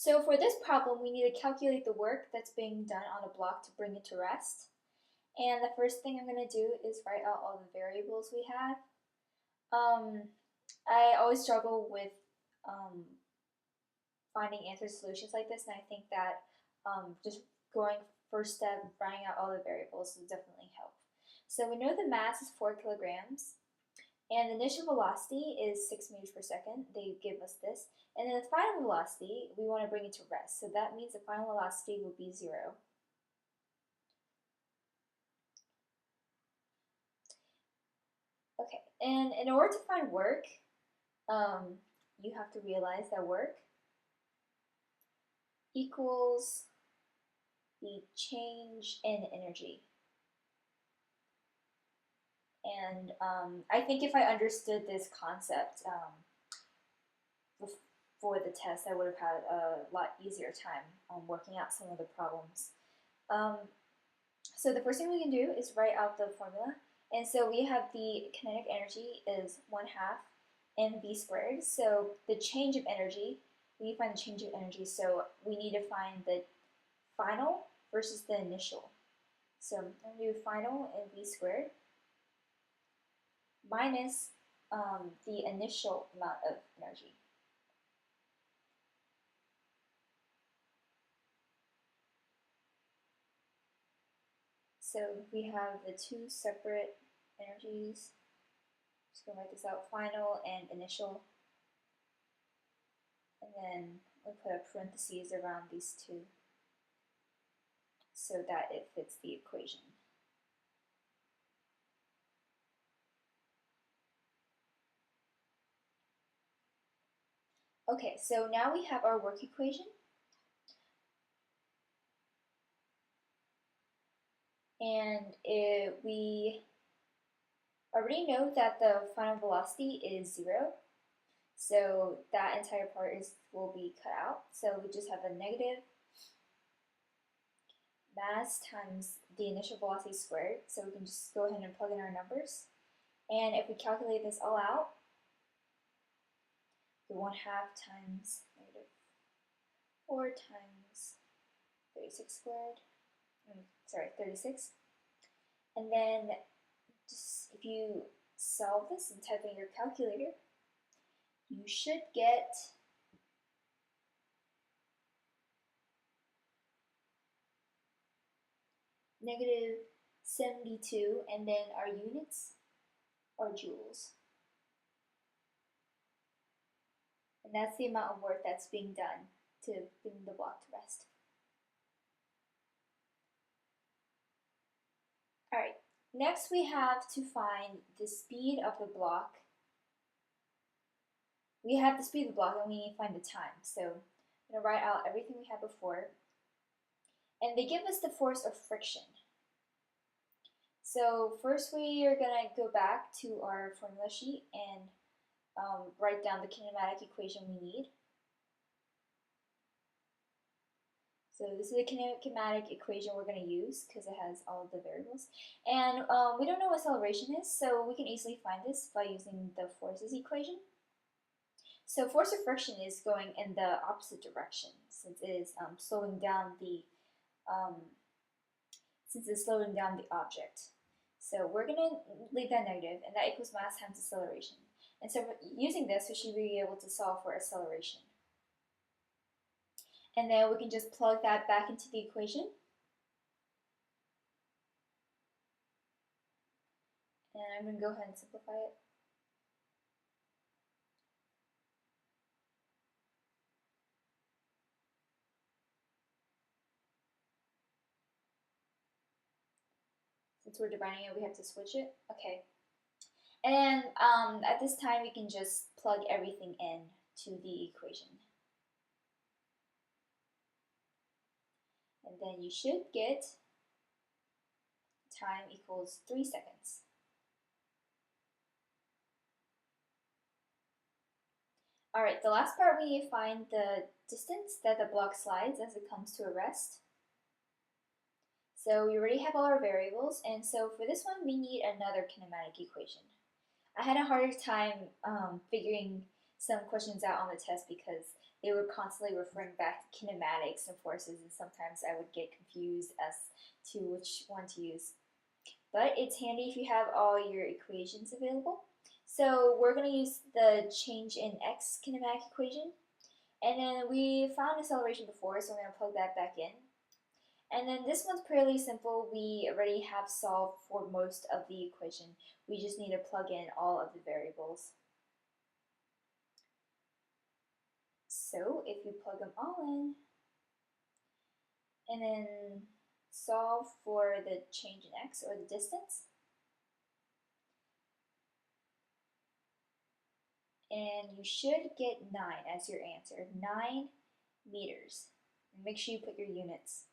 So for this problem, we need to calculate the work that's being done on a block to bring it to rest. And the first thing I'm going to do is write out all the variables we have. I always struggle with um, finding answer solutions like this, and I think that just going first step, writing out all the variables will definitely help. So we know the mass is 4 kilograms, and the initial velocity is 6 meters per second. They give us this. And then the final velocity, we want to bring it to rest. So that means the final velocity will be 0. Okay, and in order to find work, you have to realize that work equals the change in energy. And I think if I understood this concept for the test, I would have had a lot easier time working out some of the problems. So the first thing we can do is write out the formula. And so we have the kinetic energy is 1/2 mv squared. So the change of energy, we need to find the change of energy. So we need to find the final versus the initial. So I'm going to do final mv squared minus the initial amount of energy. So we have the two separate energies. Just going to write this out, final and initial. And then we'll put a parentheses around these two so that it fits the equation. Okay, so now we have our work equation. And we already know that the final velocity is 0. So that entire part will be cut out. So we just have a negative mass times the initial velocity squared. So we can just go ahead and plug in our numbers. And if we calculate this all out, the 1/2 times negative 4 times 36 squared, 36. And then just if you solve this and type in your calculator, you should get negative 72, and then our units are joules. And that's the amount of work that's being done to bring the block to rest. Alright, next we have to find the speed of the block. We have the speed of the block and we need to find the time. So I'm going to write out everything we had before. And they give us the force of friction. So first we are going to go back to our formula sheet and write down the kinematic equation we need. So this is the kinematic equation we're going to use because it has all of the variables. And we don't know what acceleration is, so we can easily find this by using the forces equation. So force of friction is going in the opposite direction since it is slowing down the object. So we're going to leave that negative, and that equals mass times acceleration. And so using this, we should be able to solve for acceleration. And then we can just plug that back into the equation. And I'm going to go ahead and simplify it. Since we're dividing it, we have to switch it. Okay. And at this time, we can just plug everything in to the equation. And then you should get time equals 3 seconds. Alright, the last part we need to find the distance that the block slides as it comes to a rest. So we already have all our variables, and so for this one we need another kinematic equation. I had a harder time figuring some questions out on the test because they were constantly referring back to kinematics and forces, and sometimes I would get confused as to which one to use. But it's handy if you have all your equations available. So we're going to use the change in x kinematic equation. And then we found acceleration before, so we're going to plug that back in. And then this one's pretty simple. We already have solved for most of the equation. We just need to plug in all of the variables. So if you plug them all in, and then solve for the change in x, or the distance, and you should get 9 as your answer. 9 meters. Make sure you put your units.